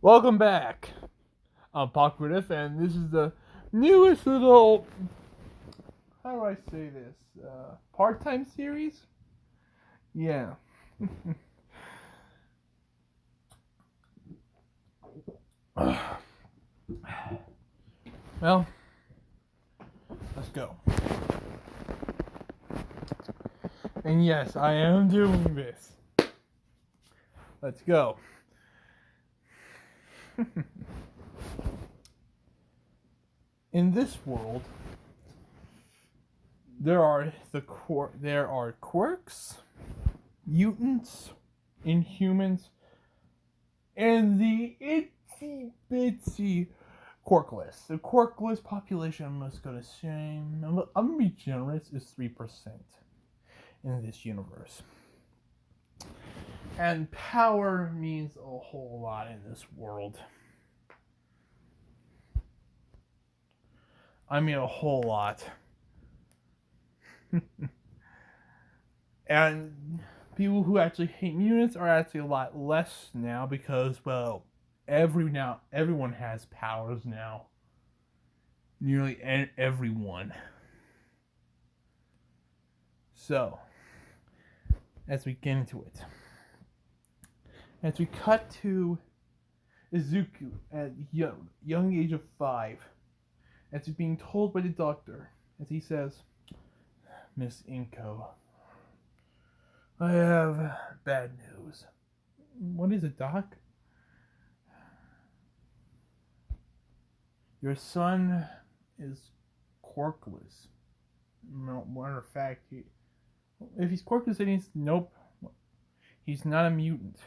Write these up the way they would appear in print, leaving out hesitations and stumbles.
Welcome back. I'm Griff, and this is the newest little, how do I say this, part-time series? Yeah. Well, let's go. And yes, I am doing this. Let's go. In this world, there are quirks, mutants, inhumans, and the itsy bitsy quirkless. The quirkless population, I'm just gonna say, I'm gonna be generous, is 3% in this universe. And power means a whole lot in this world. I mean, a whole lot. And people who actually hate mutants are actually a lot less now because, well, everyone has powers now. Nearly everyone. So, as we get into it, as we cut to Izuku at young age of 5, as he's being told by the doctor, as he says, "Miss Inko, I have bad news." "What is it, Doc?" "Your son is quirkless. Matter of fact, if he's quirkless, then nope. He's not a mutant.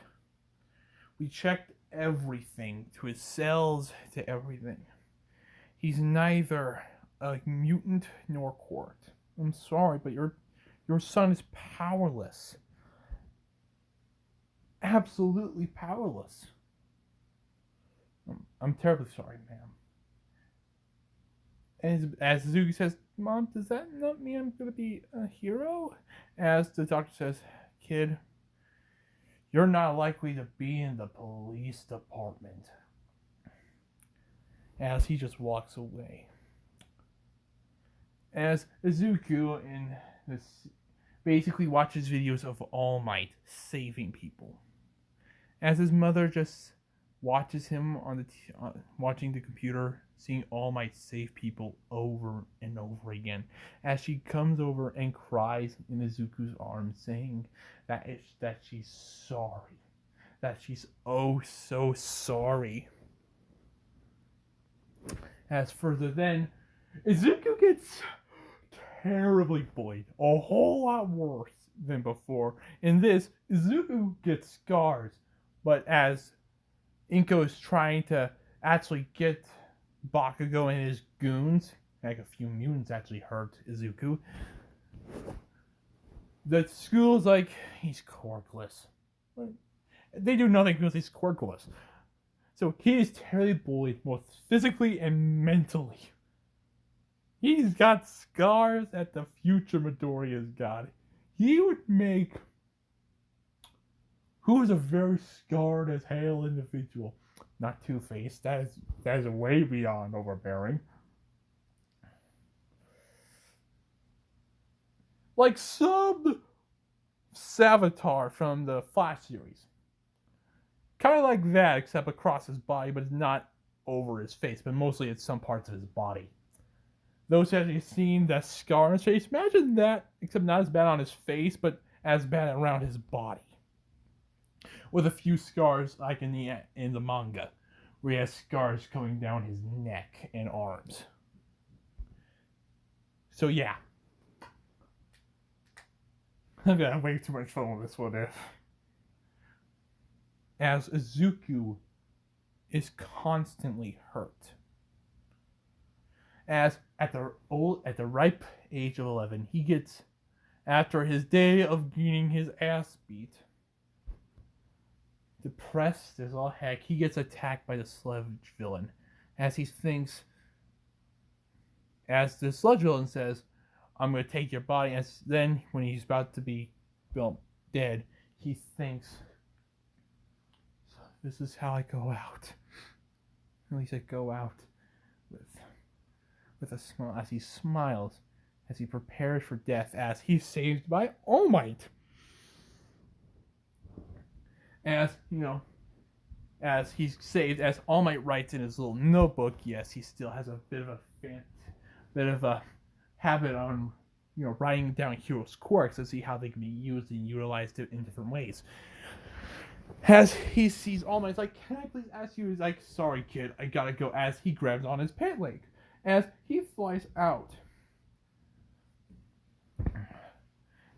We checked everything, to his cells, to everything. He's neither a mutant nor quirk. I'm sorry, but your son is powerless. Absolutely powerless." "I'm terribly sorry, ma'am." As Zuki says, "Mom, does that not mean I'm going to be a hero?" As the doctor says, "Kid, you're not likely to be in the police department." As he just walks away. As Izuku in this basically watches videos of All Might saving people. As his mother just watches him on watching the computer, seeing All Might save people over and over again. As she comes over and cries in Izuku's arms, saying that she's sorry, that she's oh so sorry. As further then, Izuku gets terribly bullied, a whole lot worse than before. In this, Izuku gets scars, but as Inko is trying to actually get Bakugo and his goons, like a few mutants actually hurt Izuku, the school's like, he's quirkless. They do nothing because he's quirkless. So he is terribly bullied, both physically and mentally. He's got scars that the future Midoriya's got. He would make... Who is a very scarred as hell individual? Not Two-Face. That is way beyond overbearing. Like some Savitar from the Flash series. Kind of like that, except across his body, but it's not over his face, but mostly it's some parts of his body. Those who have seen that scar on his face, imagine that, except not as bad on his face, but as bad around his body. With a few scars, like in the manga, where he has scars coming down his neck and arms. So yeah. I'm gonna have way too much fun with this one. As Izuku is constantly hurt. As at the ripe age of 11, he gets, after his day of getting his ass beat, depressed as all heck, he gets attacked by the sludge villain. As he thinks, as the sludge villain says, "I'm going to take your body," as then when he's about to be dead, he thinks, this is how I go out. At least I go out with a smile as he smiles, as he prepares for death, as he's saved by All Might. As, as he's saved, as All Might writes in his little notebook, yes, he still has a bit of a habit on, writing down heroes' quirks to see how they can be used and utilized in different ways. As he sees All Might, he's like, can I please ask you? He's like, sorry, kid, I gotta go, as he grabs on his pant leg. As he flies out.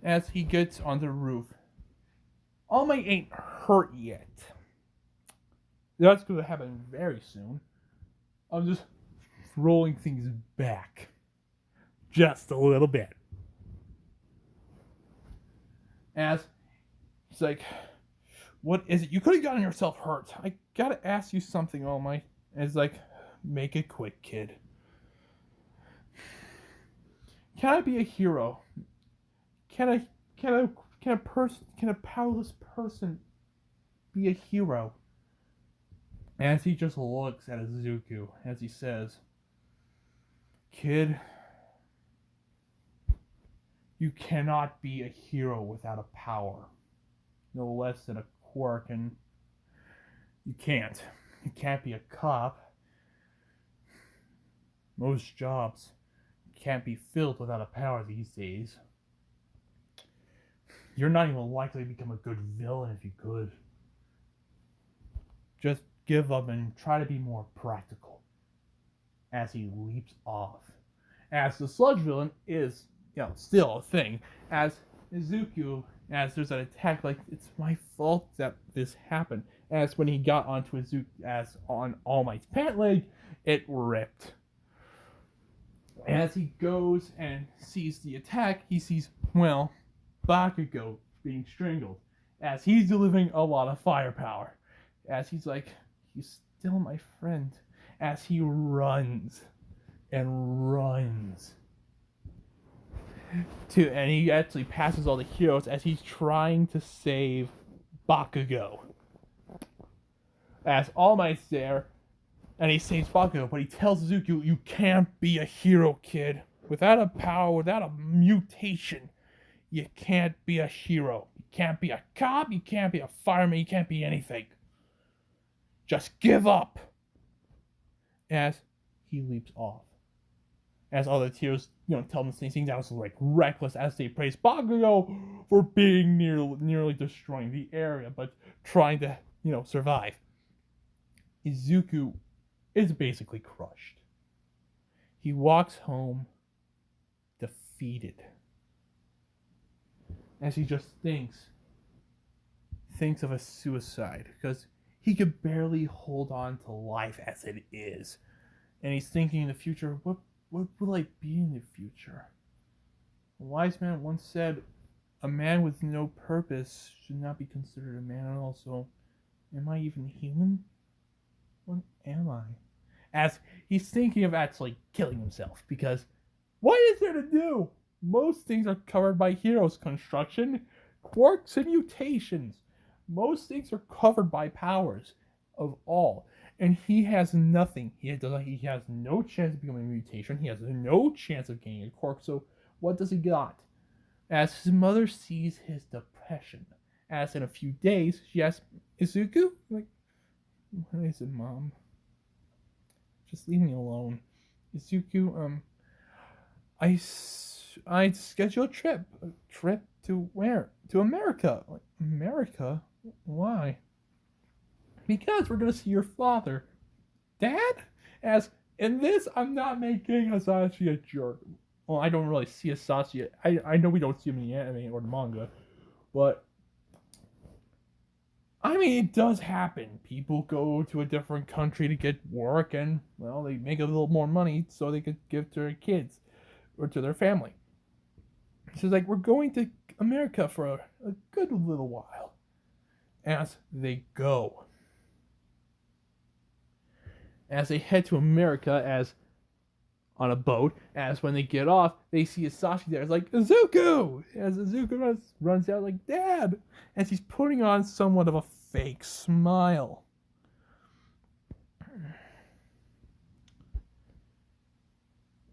As he gets on the roof. All Might ain't hurt yet. That's gonna happen very soon. I'm just rolling things back. Just a little bit. As he's like, what is it? You could have gotten yourself hurt. I gotta ask you something, All Might. And it's like, make it quick, kid. Can I be a hero? Can a powerless person be a hero? As he just looks at Izuku, as he says, kid, you cannot be a hero without a power. No less than a quirk, and you can't. You can't be a cop. Most jobs can't be filled without a power these days. You're not even likely to become a good villain if you could. Just give up and try to be more practical. As he leaps off. As the sludge villain is, still a thing. As Izuku, as there's an attack, like, it's my fault that this happened. As when he got onto Izuku, as on All Might's pant leg, it ripped. As he goes and sees the attack, he sees, Bakugo being strangled. As he's delivering a lot of firepower. As he's like, he's still my friend. As he runs and runs. And he actually passes all the heroes as he's trying to save Bakugo. As All Might's there, and he saves Bakugo, but he tells Izuku, you can't be a hero, kid. Without a power, without a mutation, you can't be a hero. You can't be a cop, you can't be a fireman, you can't be anything. Just give up. As he leaps off. As all the tears, tell him the same things, I was like reckless as they praise Bakugo for being nearly destroying the area, but trying to, survive. Izuku is basically crushed. He walks home defeated. As he just thinks of a suicide, because he could barely hold on to life as it is. And he's thinking in the future, what will I be in the future? A wise man once said, a man with no purpose should not be considered a man. And also, am I even human? What am I? As he's thinking of actually killing himself, because what is there to do? Most things are covered by heroes construction, quirks, and mutations. Most things are covered by powers of all. And he has nothing. He has no chance of becoming a mutation. He has no chance of getting a quirk. So what does he got? As his mother sees his depression, as in a few days, she asks, Izuku? Like, what is it, Mom? Just leave me alone. Izuku, I scheduled a trip. A trip to where? To America. Like, America? Why? Because we're gonna see your father. Dad? As in this, I'm not making Hasashi a jerk. Well, I don't really see Hasashi. I know we don't see him in the anime or the manga, but I mean, it does happen. People go to a different country to get work, and well, they make a little more money so they could give to their kids or to their family. So it's like, we're going to America for a good little while. As they go. As they head to America, as on a boat, as when they get off, they see Hasashi there. It's like, Izuku! As Izuku runs out like, Dad! As he's putting on somewhat of a fake smile.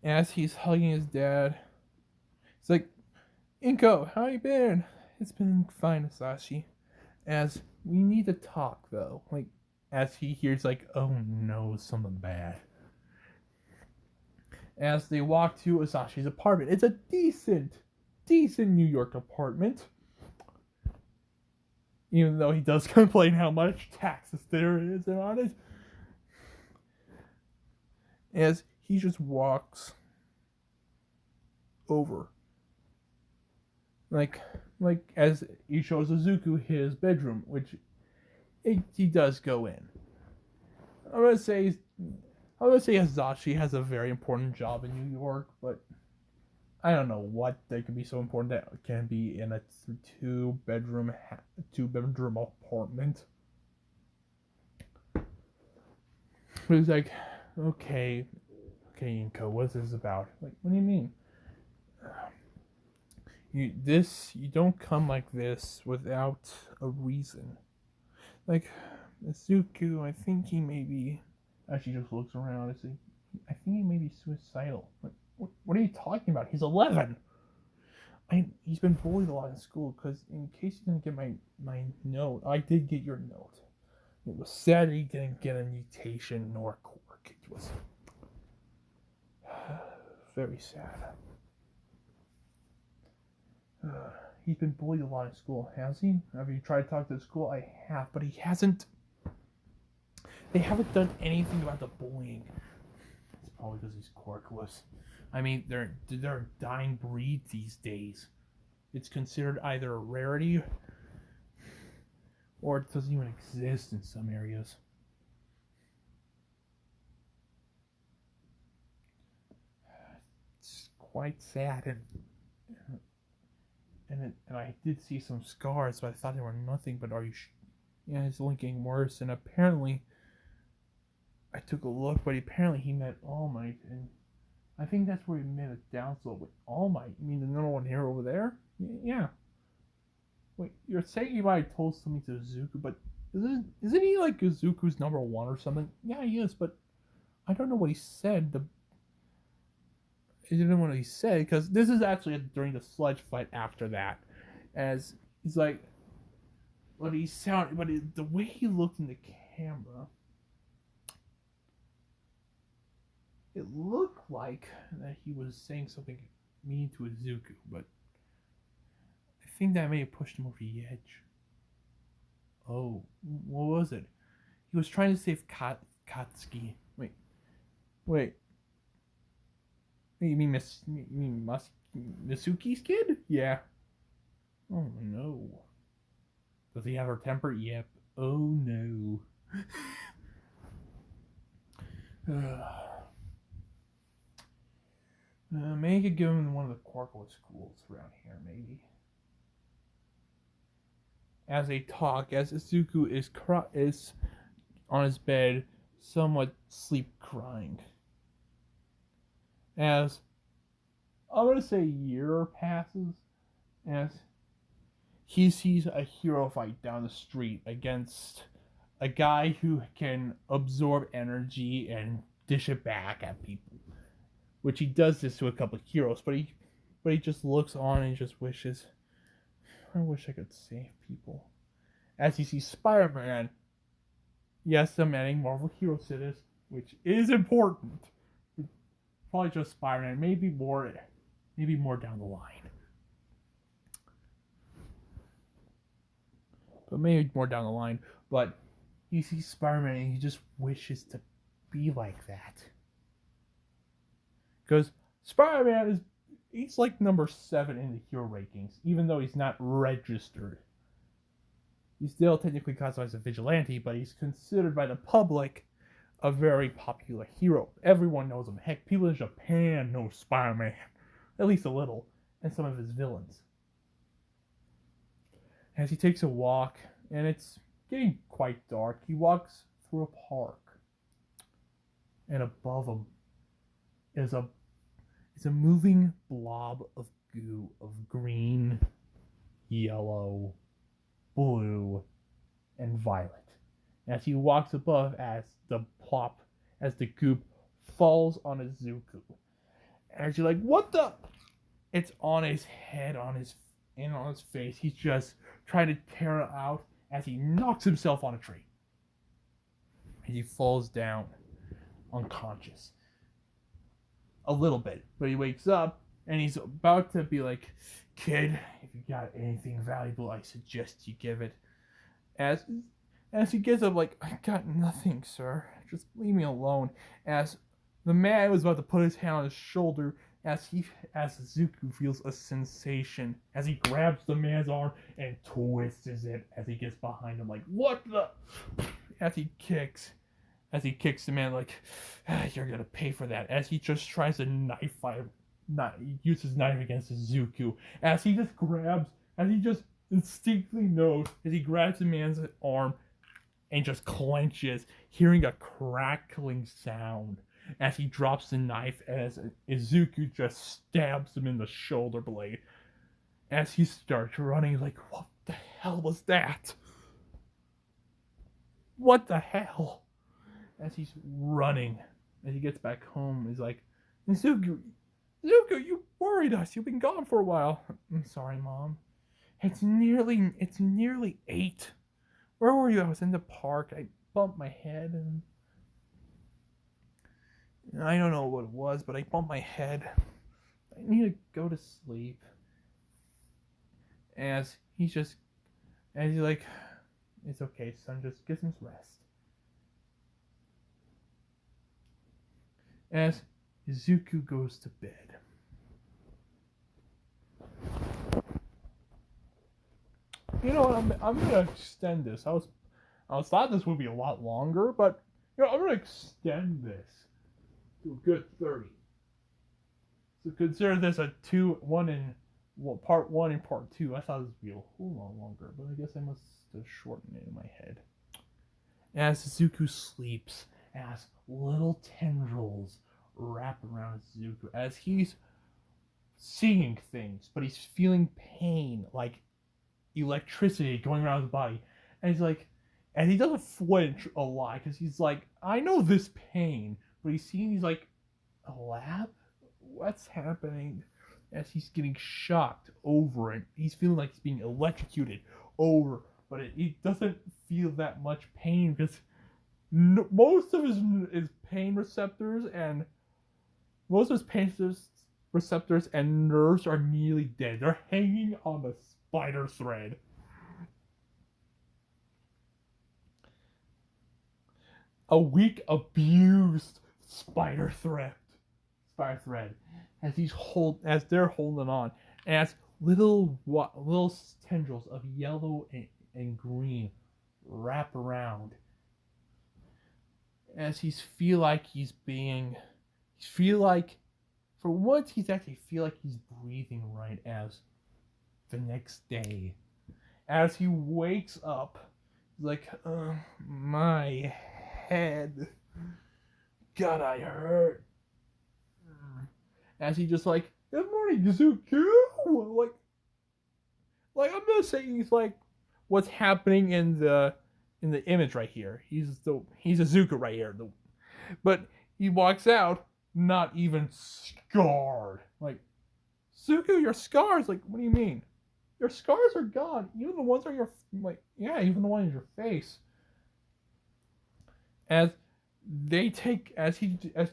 As he's hugging his dad, he's like, Inko, how you been? It's been fine, Asashi. As we need to talk though. Like as he hears like, oh no, something bad. As they walk to Asashi's apartment. It's a decent New York apartment. Even though he does complain how much taxes there is on it. As he just walks over. Like as he shows Izuku his bedroom, which he does go in. I'm gonna say Hazashi has a very important job in New York, but I don't know what they could be so important that can be in a two bedroom apartment. But he's like, okay, Inko, what's this about? Like, what do you mean? You don't come like this without a reason. Like, Izuku, I think he may be. She just looks around and says, I think he may be suicidal. Like, what are you talking about? He's 11. He's been bullied a lot in school because, in case you didn't get my note, I did get your note. It was sad he didn't get a mutation nor a quirk. It was very sad. He's been bullied a lot in school, has he? Have you tried to talk to the school? I have, but he hasn't. They haven't done anything about the bullying. It's probably because he's quirkless. I mean, they're a dying breed these days. It's considered either a rarity or it doesn't even exist in some areas. It's quite sad, and I did see some scars, but I thought they were nothing. But are you? Yeah, it's only getting worse, and apparently, I took a look, but apparently he met All Might, and I think that's where he met a downslope with All Might. You mean the number one hero over there? Yeah. Wait, you're saying he might have told something to Izuku, but isn't he like Izuku's number one or something? Yeah, he is, but I don't know what he said. I didn't know what he said, because this is actually during the sludge fight after that. As he's like, but the way he looked in the camera, it looked like that he was saying something mean to Izuku, but I think that may have pushed him over the edge. Oh, what was it? He was trying to save Katsuki. Wait. You mean Misuki's kid? Yeah. Oh no. Does he have her temper? Yep. Oh no. Maybe I could go in one of the quirkless schools around here, maybe. As they talk, as Izuku is on his bed, somewhat sleep crying. As I'm gonna say a year passes, as he sees a hero fight down the street against a guy who can absorb energy and dish it back at people. Which he does this to a couple of heroes, but he just looks on and just wishes, I wish I could save people. As he sees Spider-Man, yes, I'm adding Marvel Hero Cities, which is important. Probably just Spider-Man, maybe more down the line. But maybe more down the line. But he sees Spider-Man and he just wishes to be like that. Because Spider-Man he's like number 7 in the hero rankings, even though he's not registered. He's still technically classified as a vigilante, but he's considered by the public a very popular hero. Everyone knows him. Heck, people in Japan know Spider-Man, at least a little, and some of his villains. As he takes a walk, and it's getting quite dark, he walks through a park, and above him is a moving blob of goo of green, yellow, blue, and violet. As he walks above, as the goop falls on Izuku, And you're like, what the? It's on his head, and on his face. He's just trying to tear it out as he knocks himself on a tree. And he falls down unconscious. A little bit. But he wakes up and he's about to be like, kid, if you got anything valuable, I suggest you give it. As he gets up, like, I got nothing, sir. Just leave me alone. As the man was about to put his hand on his shoulder, as Izuku feels a sensation, as he grabs the man's arm and twists it, as he gets behind him, like, what the? As he kicks the man, like, you're gonna pay for that. As he just tries to use his knife against Izuku. As he just instinctively knows, as he grabs the man's arm and just clenches, hearing a crackling sound as he drops the knife, as Izuku just stabs him in the shoulder blade. As he starts running, like, what the hell was that? What the hell? As he's running, as he gets back home, he's like, Izuku, you worried us. You've been gone for a while. I'm sorry, Mom. It's nearly 8. Where were you? I was in the park. I bumped my head, and I don't know what it was, but I bumped my head. I need to go to sleep. As he's like, it's okay, son. Just get some rest. As Izuku goes to bed. You know what? I'm gonna extend this. I thought this would be a lot longer, but I'm gonna extend this to a good 30. So consider this a part 1 and part 2. I thought this would be a whole lot longer, but I guess I must have shortened it in my head. As Izuku sleeps, as little tendrils wrap around Izuku, as he's seeing things, but he's feeling pain, like electricity going around his body, and he doesn't flinch a lot because he's like, I know this pain, but he's like, a lab? What's happening? As he's getting shocked over it, he's feeling like he's being electrocuted over, but it doesn't feel that much pain because most of his pain receptors and nerves are nearly dead. They're hanging on the spider thread. A weak, abused spider thread. As they're holding on, as little tendrils of yellow and green wrap around. As for once he's actually feel like he's breathing right. As the next day, as he wakes up, he's like, my head, God, I hurt. As he just like, good morning, Izuku. Like I'm gonna say he's like what's happening in the image right here. He's Izuku right here. But he walks out not even scarred. Like, Izuku, your scars. Like, what do you mean? Your scars are gone. Even the ones on your even the one in your face. As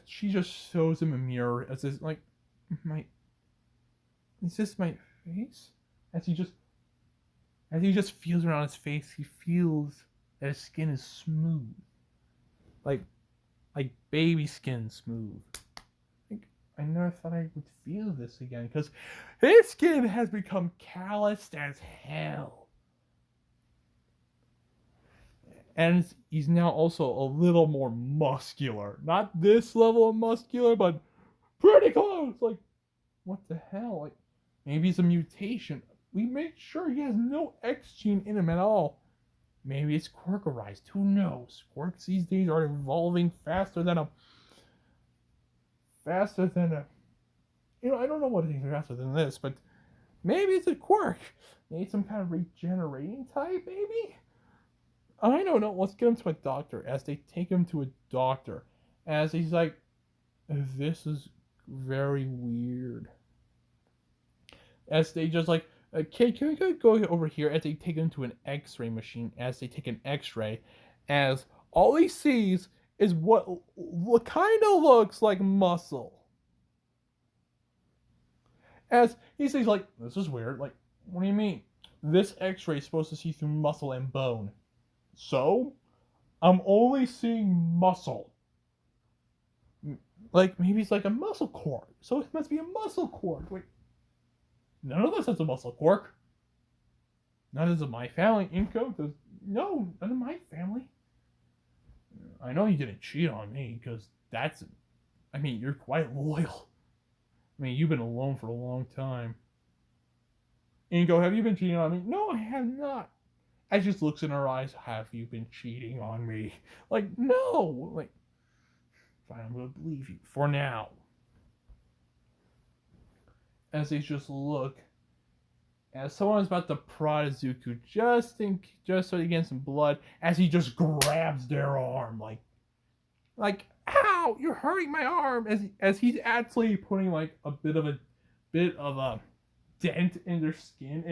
she just shows him a mirror, as this like, is this my face? As he just feels around his face, he feels that his skin is smooth, like baby skin smooth. I never thought I would feel this again, because his skin has become calloused as hell. And he's now also a little more muscular. Not this level of muscular, but pretty close. Like, what the hell? Like, maybe it's a mutation. We made sure he has no X gene in him at all. Maybe it's quirkerized. Who knows? Quirks these days are evolving faster than a... I don't know what is faster than this, but maybe it's a quirk. Maybe some kind of regenerating type, maybe? I don't know. Let's get him to a doctor. As they take him to a doctor, as he's like, this is very weird. As they just like, okay, can we go over here? As they take him to an X-ray machine, as they take an X-ray, as all he sees is what kind of looks like muscle. As he says, like, this is weird. Like, what do you mean? This X-ray is supposed to see through muscle and bone. So, I'm only seeing muscle. Like, maybe it's like a muscle cord. So it must be a muscle cord. Wait. None of us has a muscle cord. None of my family. Inko does. No, none of my family. I know you didn't cheat on me, because that's... I mean, you're quite loyal. I mean, you've been alone for a long time. Inko, have you been cheating on me? No, I have not. As just looks in her eyes, have you been cheating on me? Like, no. Like, fine, I'm going to believe you for now. As they just look, as someone is about to prod Izuku just so he gets some blood, as he just grabs their arm, like, ow, you're hurting my arm, as he's actually putting like a bit of a dent in their skin,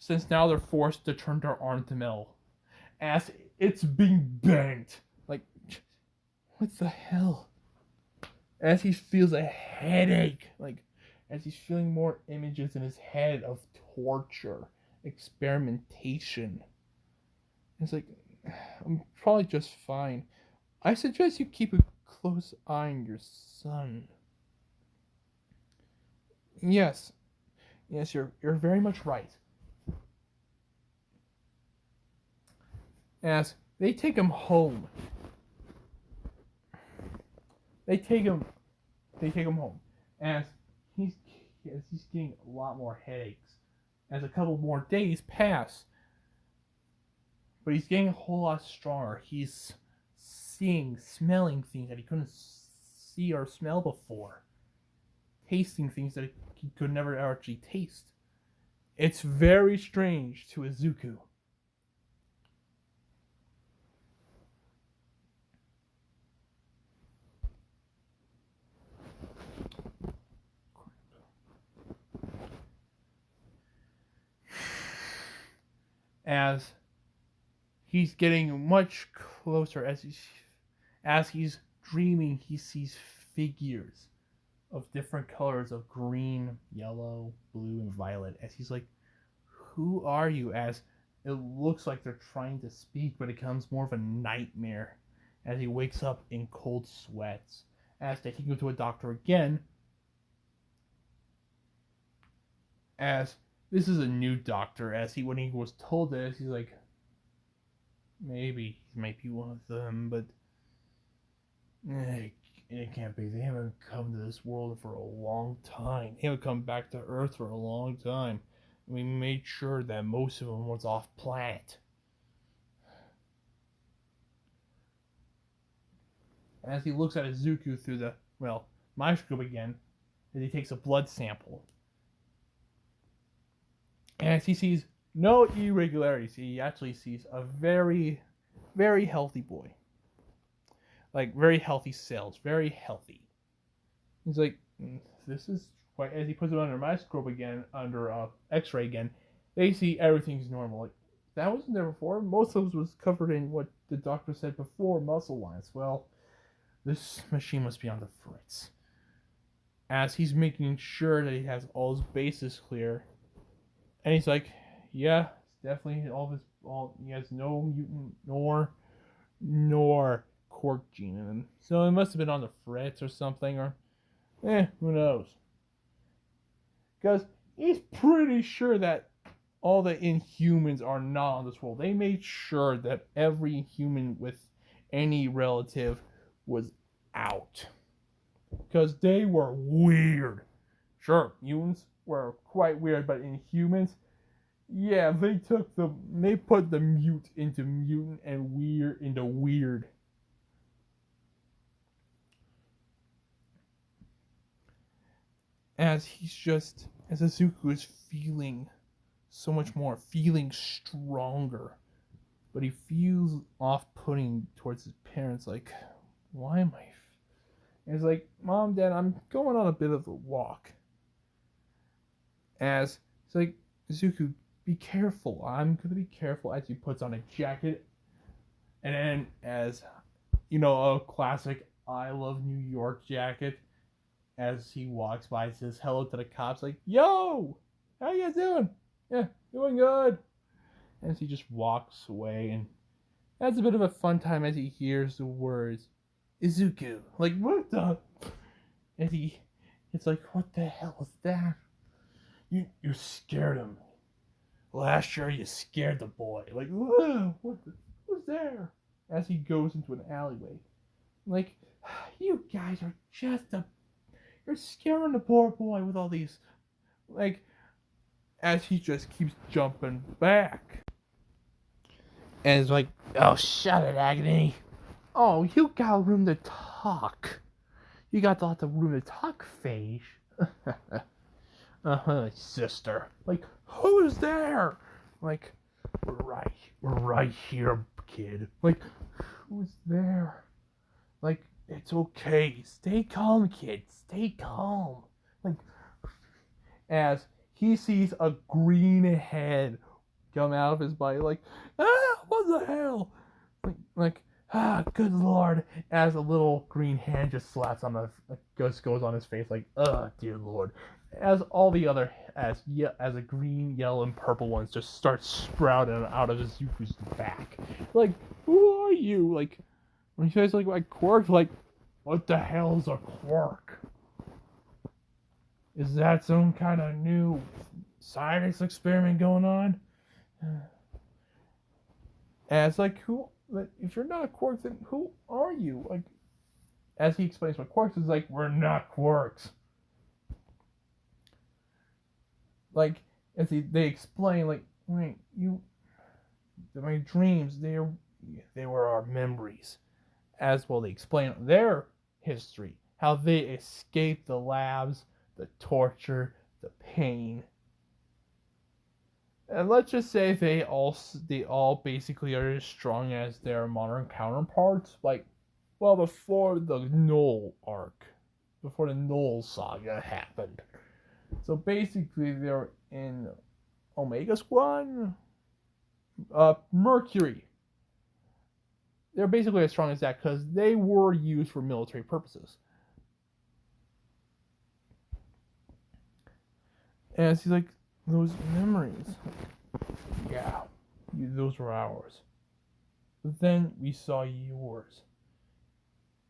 since now they're forced to turn their arm to metal, as it's being bent, like, what the hell? As he feels a headache, like, as he's feeling more images in his head of torture, experimentation. It's like, I'm probably just fine. I suggest you keep a close eye on your son. Yes, you're very much right. As they take him home. They take him home, as he's getting a lot more headaches as a couple more days pass. But he's getting a whole lot stronger. He's smelling things that he couldn't see or smell before, tasting things that he could never actually taste. It's very strange to Izuku. As he's getting much closer, as he's dreaming, he sees figures of different colors of green, yellow, blue, and violet. As he's like, who are you? As it looks like they're trying to speak, but it becomes more of a nightmare as he wakes up in cold sweats. As they take him to a doctor again, as this is a new doctor, as when he was told this, he's like, maybe he might be one of them, but it can't be. They haven't come to this world for a long time. They haven't come back to Earth for a long time. We made sure that most of them was off planet. As he looks at Izuku through the, microscope again, as he takes a blood sample, as he sees no irregularities, he actually sees a very, very healthy boy. Like, very healthy cells, very healthy. He's like, this is quite... As he puts it under a microscope again, under X-ray again, they see everything's normal. Like, that wasn't there before. Most of it was covered in what the doctor said before, muscle lines. Well, this machine must be on the fritz. As he's making sure that he has all his bases clear, and he's like, yeah, it's definitely he has no mutant nor cork gene in him. So it must have been on the fritz or something, or who knows? Because he's pretty sure that all the Inhumans are not on this world. They made sure that every human with any relative was out. Because they were weird. Sure, mutants were quite weird, but Inhumans, yeah, they put the mute into mutant and weird into weird. As Izuku is feeling so much more, feeling stronger, but he feels off-putting towards his parents, like, why am I And he's like, Mom, Dad, I'm going on a bit of a walk. As he's like, Izuku, be careful. I'm gonna be careful, as he puts on a jacket. And then as a classic I love New York jacket, as he walks by, says hello to the cops, like, yo, how you guys doing? Yeah, doing good. As he just walks away and has a bit of a fun time as he hears the words Izuku. Like, what the? And it's like, what the hell is that? You scared him. Last year you scared the boy. Like, whoa, who's there? As he goes into an alleyway. Like, you guys are you're scaring the poor boy with all these, like, as he just keeps jumping back. And it's like, oh, shut it, Agony. Oh, you got room to talk. You got lots of room to talk, Phage. Sister. Like, who's there? Like, we're right here, kid. Like, who's there? Like, it's okay. Stay calm, kid. Stay calm. Like, as he sees a green head come out of his body, like, what the hell? Good lord. As a little green hand just slaps on goes on his face, like, dear lord. As all the other, as a green, yellow, and purple ones just start sprouting out of Izuku's back. Like, who are you? Like, when you guys like quirk, like, what the hell is a quirk? Is that some kind of new science experiment going on? As like, if you're not a quirk, then who are you? Like, as he explains what quirks is, like, we're not quirks. Like, as they explain, like, wait, my dreams, they were our memories. As well, they explain their history, how they escaped the labs, the torture, the pain. And let's just say they all basically are as strong as their modern counterparts. Like, well, before the Null arc, before the Null saga happened. So basically, they're in Omega Squad, Mercury. They're basically as strong as that because they were used for military purposes. And he's like, those memories. Yeah, those were ours. But then we saw yours.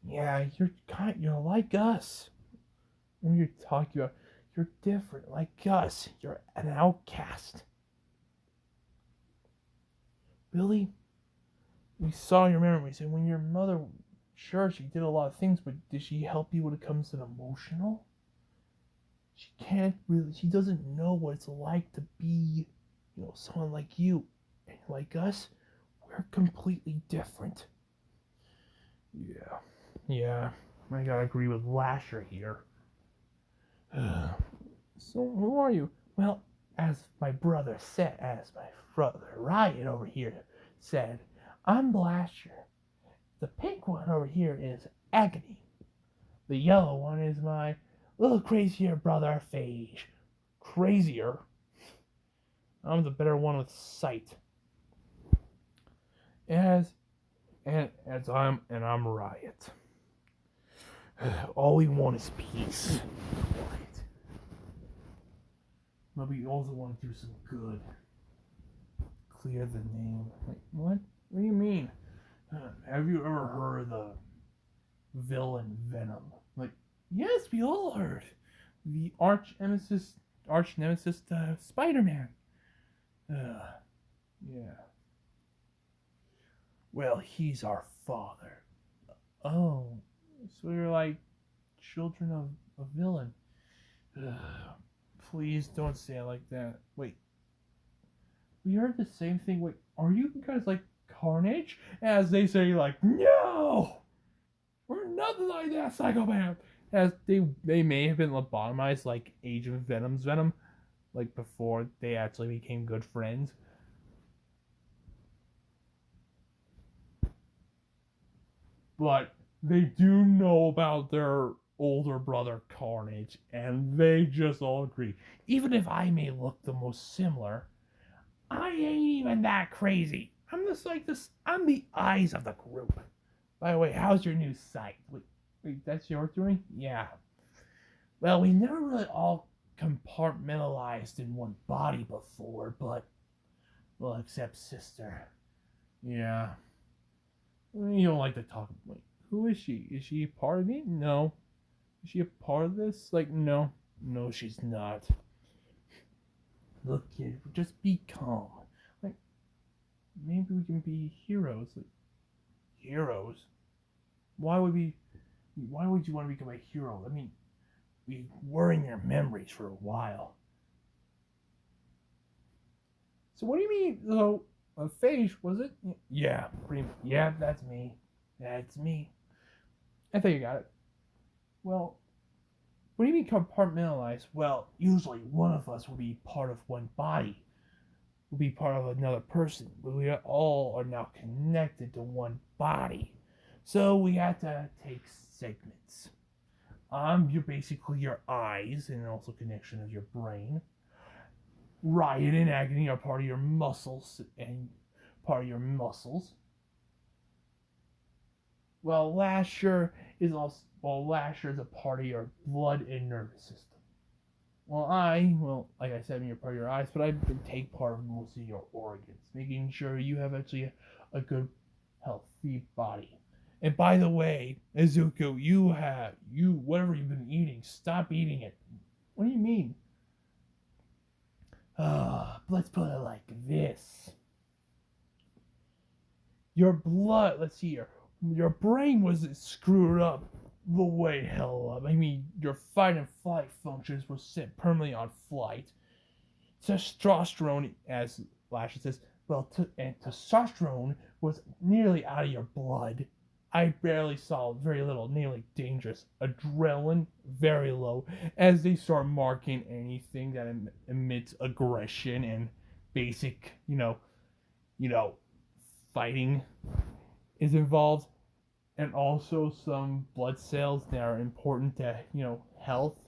Yeah, you're like us. When you're talking about, you're different, like us. You're an outcast. Billy, we saw your memories, and when your mother, sure, she did a lot of things, but did she help you when it comes to the emotional? She doesn't know what it's like to be, someone like you. And like us, we're completely different. Yeah, I gotta agree with Lasher here. So, who are you? Well, as my brother Ryan over here said, I'm Lasher. The pink one over here is Agony. The yellow one is my little crazier brother Phage. Crazier? I'm the better one with sight. I'm Riot. All we want is peace. Right. But we also want to do some good. Clear the name. Like, what? What do you mean? Have you ever heard of the villain Venom? Like, yes, we all heard. The arch nemesis, Spider-Man. Yeah. Well, he's our father. Oh, so you're like children of a villain. Please don't say it like that. Wait. We heard the same thing. Wait, are you guys like Carnage? As they say, like, no! We're nothing like that, psychopath! As they may have been lobotomized like Agent Venom's Venom, like before they actually became good friends. But they do know about their older brother Carnage, and they just all agree. Even if I may look the most similar, I ain't even that crazy. I'm just like this. I'm the eyes of the group. By the way, how's your new site? Wait, that's your doing? Yeah. Well, we never really all compartmentalized in one body before, but well, except sister. Yeah. You don't like to talk. Wait, who is she? Is she a part of me? No. Is she a part of this? Like, no. No, she's not. Look, kid, just be calm. Like, maybe we can be heroes. Like, heroes? Why would we? Why would you want to become a hero? I mean, we were in your memories for a while. So what do you mean? So, a face was it? Yeah, yeah, that's me. That's me. I think you got it. Well, what do you mean compartmentalized? Well, usually one of us will be part of one body, will be part of another person, but we all are now connected to one body. So we have to take segments. You're basically your eyes and also connection of your brain. Riot and agony are part of your muscles and part of your muscles. Well, Lasher is also Lasher is a part of your blood and nervous system. Well, like I said, you're part of your eyes, but I take part of most of your organs, making sure you have actually a good, healthy body. And by the way, Izuku, whatever you've been eating, stop eating it. What do you mean? Let's put it like this. Your blood, let's see here. Your brain was screwed up the way hell up. I mean, your fight and flight functions were set permanently on flight. Testosterone, as Lasher says, and testosterone was nearly out of your blood. I barely saw very little, nearly dangerous. Adrenaline, very low, as they start marking anything that emits aggression and basic, fighting is involved. And also some blood cells that are important to, health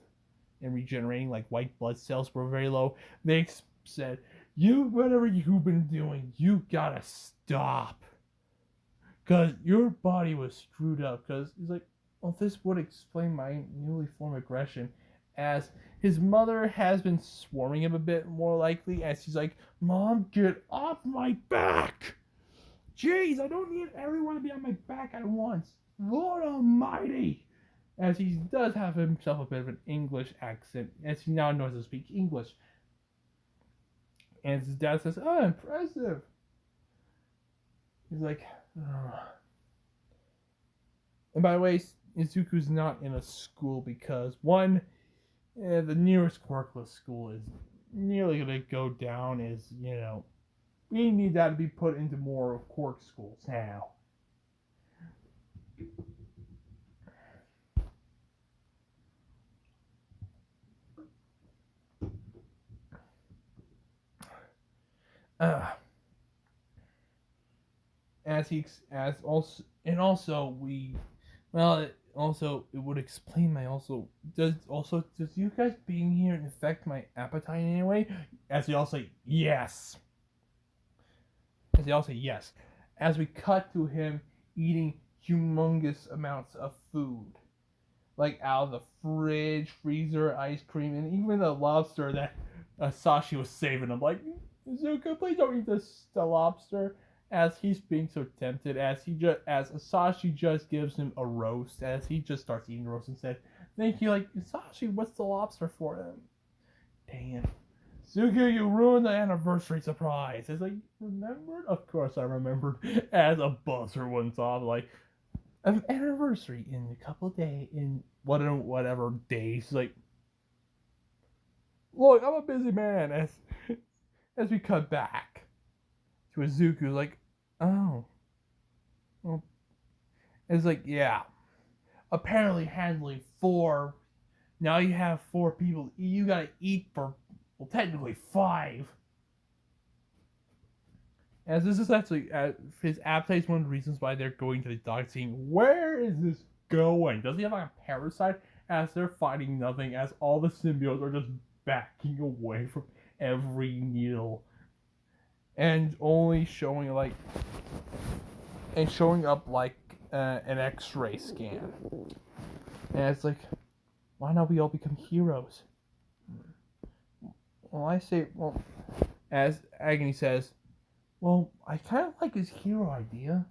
and regenerating, like white blood cells were very low. They said, whatever you've been doing, you gotta stop. Because your body was screwed up. Because he's like, well, this would explain my newly formed aggression. As his mother has been swarming him a bit more likely. As she's like, Mom, get off my back. Jeez, I don't need everyone to be on my back at once. Lord Almighty. As he does have himself a bit of an English accent. As he now knows to speak English. And his dad says, oh, impressive. He's like, oh. And by the way, Izuku's not in a school because, one, the nearest quirkless school is nearly going to go down as, we need that to be put into more quirk schools now. It would explain does you guys being here affect my appetite in any way? As they all say yes. As we cut to him eating humongous amounts of food. Like out of the fridge, freezer, ice cream, and even the lobster that Sashi was saving. I'm like, Izuku, please don't eat the lobster. As he's being so tempted, as Sashi just gives him a roast, as he just starts eating the roast and said, thank you, like, Sashi, what's the lobster for him? Dang it. Izuku, you ruined the anniversary surprise. It's like, remembered? Of course I remembered. As a buzzer went off, like, an anniversary in a couple of days, in whatever days. Like, look, I'm a busy man. As we cut back to Izuku, like, oh, well, it's like, yeah. Apparently, handling 4. Now you have 4 people. You gotta eat for, well, technically 5. As this is actually his appetite is one of the reasons why they're going to the doctor, saying, where is this going? Does he have like a parasite? As they're fighting nothing, as all the symbiotes are just backing away from every needle, and only showing up like an X-ray scan. And it's like, why not we all become heroes? Well, I say, well, as Agony says, well, I kind of like his hero idea.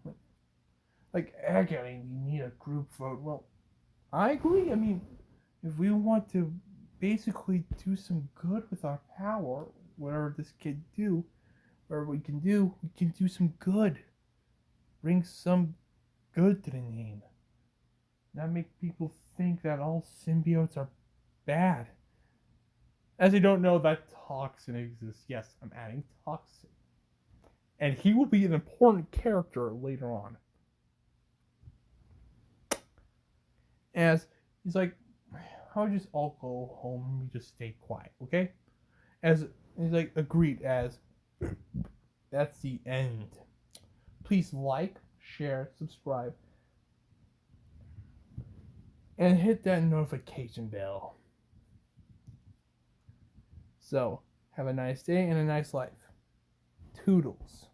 Like Agony, we need a group vote. Well, I agree. I mean, if we want to basically do some good with our power, whatever this kid do, whatever we can do some good. Bring some good to the name. Not make people think that all symbiotes are bad. As they don't know that toxin exists. Yes, I'm adding toxin. And he will be an important character later on. As he's like, how would you just all go home and we just stay quiet, okay? As he's like, agreed, as that's the end. Please like, share, subscribe, and hit that notification bell. So, have a nice day and a nice life. Toodles.